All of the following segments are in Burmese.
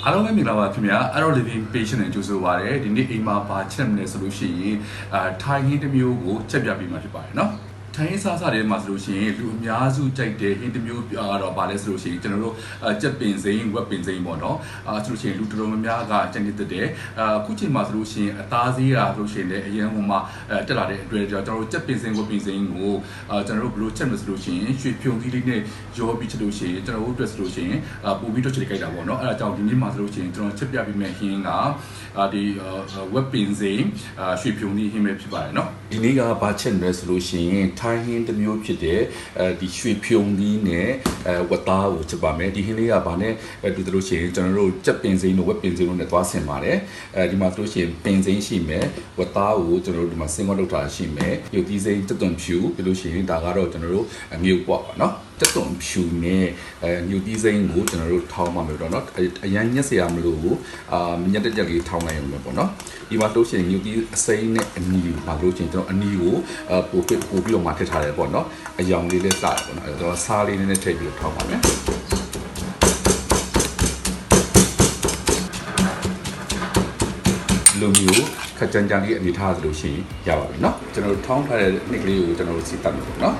အားလုံးပဲမင်္ဂလာပါခင်ဗျာအဲ့တော့ living patient နဲ့ကြိုဆိုပါရစေဒီနေ့အိမ်မှာဘာချက်မလဲဆိုလို့ရှိရင်ထိုင်ဟင်းတစ်မျိုးကိုချက်ပြပေးမှာဖြစ်ပါတယ်နော်ထိုင်းစားစားတွေမှာဆိုလို့ရှိရင်လူအများစုကြိုက်တဲ့ဟင်းတစ်မျိုးတော့ဗာလဲဆိုလို့ရှိရင်ကျွန်တော်တို့ကြက်ပင်စိမ်းဝက်ပင်စိမ်းပေါ့နော်ဆိုလို့ရှိရင်လူတော်တော်များများကကြိုက်နေတဲ့အခုချိန်မှာဆိုလို့ရှိရင်အသားသေးတာဆိုလို့ရှိရင်လည်းအရင်ကမှတက်လာတဲ့အတွက်ကျွန်တော်တို့ကြက်ပင်စိမ်းဝက်ပင်စိမ်းကိုကျွန်တော်တို့ဘယ်လိုချက်မလဲဆိုလို့ရှိရင်ရွှေဖြုံသီးလေးနဲ့ရောပြီးချက်လို့ရှိရင်ကျွန်တော်တို့အတွက်ဆိုလို့ရှိရင်ပူပြီးတော့ချက်ကြိုက်တာပေါ့နော်အဲ့ဒါကြောင့်ဒီနေ့မှာဆိုလို့ရှိရင်ကျွန်တော်ချက်ပြပေးမယ့်ဟင်းကဒီဝက်ပင်စိမ်းရွှေဖြုံသီးဟင်းပဲဖြစ်ပါတယ်နော်ဒီနေ့ကဘာချက်လဲဆိုလို့ရှိရင်ထိုင်းဟင်းတစ်မျိုးဖြစ်တဲ့ဒီရွှေဖြုံသီးနဲ့ဝက်သားကိုချက်ပါမယ်ဒီဟင်းလေးကဘာနဲ့တူတယ်လို့ရှိရင်ကျွန်တော်တို့ကြက်ပင်စိမ်းတို့ဝက်ပင်စိမ်းတို့နဲ့သွားဆင်ပါတယ်ဒီမှာဆိုလို့ရှိရင်ပင်စိမ်းရှိမယ်ဝက်သားကိုကျွန်တော်တို့ဒီမှာစင်ကောလောက်တာရှိမယ်ရုပ်သီးစိမ်းတက်သွန်ဖြူပြီးလို့ရှိရင်ဒါကတော့ကျွန်တော်တို့မြုပ်ပေါ့နော်တက်သွန်ဖြူနဲ့မြုပ်သီးစိမ်းကိုကျွန်တော်တို့ထောင်းပါမယ်တော့နော်အရန်ညက်စရာမလိုဘူးညက်တက်လေးထောင်းလိုက်ရုံပဲပေါ့နော်ဒီမှာလို့ရှိရင်မြုပ်သီးအစိမ်းနဲ့အနီပါလို့ရှိရင်ကျွန်တော်အနီကိုပို့ပြီးတော့မှထည့်ထားတယ်ပေါ့နော်အယောင်လေးနဲ့စတယ်ပေါ့နော်အဲ့တော့စားလေးနဲ့ထည့်ပြီးထောင်းပါမယ်လိုမျိုးခက်ကြမ်းကြမ်းလေးအနေထားဆိုလို့ရှိရင်ရပါပြီเนาะကျွန်တော်တို့ထောင်းထားတဲ့နှစ်ကလေးကိုကျွန်တော်တို့စီတက်မယ်ပေါ့เนาะ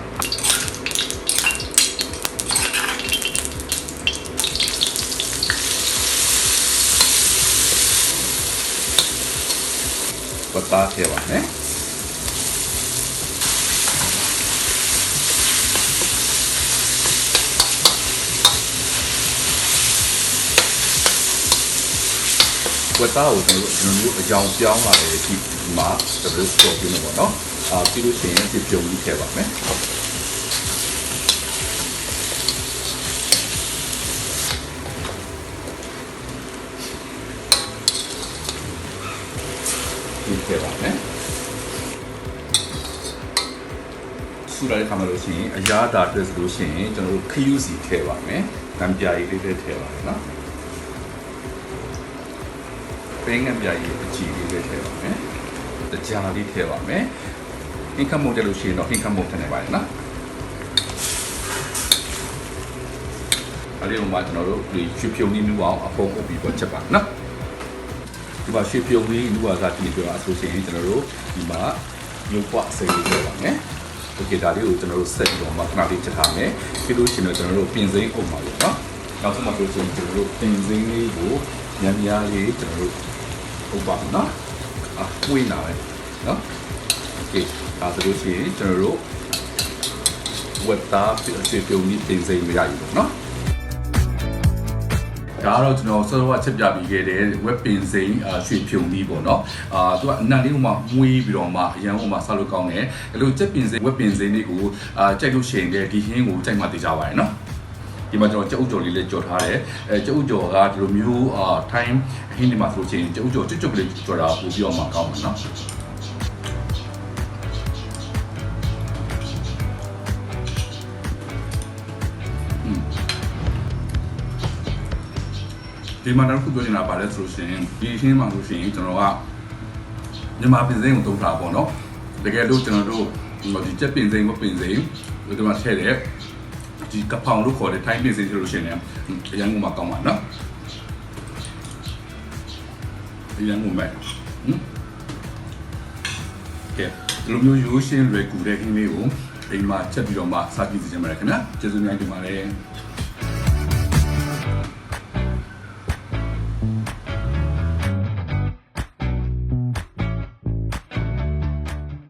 ပတ်သားထည့်ပါမယ်ဝက်သားကိုကျွန်တော်တို့အကြောင်းပြောင်းလာတဲ့ဒီမှာတပည့်စောပြနေပါတော့ပြီးလို့ရှိရင်ဒီပြုံကြီးထည့်ပါမယ်ဒီထည့်ပါမယ်ဆူလိုက်ခါမလို့ရှိရင်အရာတာအတွက်ဆိုလို့ရှိရင်ကျွန်တော်တို့ခရူးစီထည့်ပါမယ်ကံပြားကြီးလေးထည့်ပါမယ်နော်ပင်းငပြားကြီးအကြည့်လေးထည့်ပါမယ်တကြားလေးထည့်ပါမယ်ဟင်းခမုတ်တက်လို့ရှိရင်တော့ဟင်းခမုတ်ထည့်နေပါတယ်နော်အဲ့ဒီမှာကျွန်တော်တို့ဒီရွှေဖြုံလေးနူအောင်အဖုံးအုပ်ပြီးတော့ချက်ပါနော်ဒီမှာရွှေဖြုံလေးနူအောင်ကဒီပြောအဆိုရှင်ကျွန်တော်တို့ဒီမှာရုပ်ပွားစိတ်လေးထည့်ပါမယ်โอเคဒါလေးကိုကျွန်တော်တို့ဆက်ပြီးတော့မှခဏလေးချက်ထားမယ်ပြီးလို့ရှိရင်တော့ကျွန်တော်တို့ပြင်စိမ်းအုပ်ပါလို့နော်နောက်ဆုံးမှဆိုရင်ကျွန်တော်တို့ပြင်စိမ်းလေးကိုညံ့များလေးကျွန်တော်တို့ဟုတ်ပါနော်ဝေးနာပဲနော်โอเคဒါဆိုလို့ရှိရင်ကျွန်တော်တို့ဝက်သားရွှေပြုံကြီးပြင်စိမ်းမရဘူးနော်ဒါကတော့ကျွန်တော်စောစောကချက်ပြပြီးခဲ့တဲ့ဝက်ပင်စိမ်းရွှေဖြုံကြီးပေါ့နော်သူကအနံ့လေးကိုမှမွေးပြီးတော့မှအရန်ဟိုမှာစားလို့ကောင်းတယ်အဲ့လိုချက်ပင်စိမ်းဝက်ပင်စိမ်းလေးကိုကြိုက်လို့ရှိရင်ဒီဟင်းကိုကြိုက်မှသိကြပါရဲ့နော်ဒီမှာကျွန်တော်ကြက်ဥကြော်လေးလည်းကြော်ထားတယ်ကြက်ဥကြော်ကဒီလိုမျိုးထိုင်းဟင်းဒီမှာဆိုချင်ကြက်ဥကြော်ကျွတ်လေးကြော်တာပို့ပြီးတော့မှကောင်းမှာနော်ဒီမှာတော့ခုပြောနေတာပါလဲဆိုရှင်ဒီဟင်းမှာဆိုရှင်ကျွန်တော်ကမြန်မာပင်စိမ်းကိုသုံးတာပေါ့နော်တကယ်လို့ကျွန်တော်တို့ဒီကြက်ပင်စိမ်းဝက်ပင်စိမ်းဒီမှာထည့်တယ်ဒီကပောင်လို့ခေါ်တဲ့ထိုင်းပင်စိမ်းလို့ရှိရင်အရန်ကိုမှကောင်းပါနော်အရန်ကိုမဲ့ကဲဒီလိုမျိုးရိုးရှင်းလွယ်ကူတဲ့ခင်းလေးကိုအိမ်မှာချက်ပြီးတော့မှစားကြည့်စီချင်ပါတယ်ခင်ဗျာကျေးဇူးများတင်ပါတယ်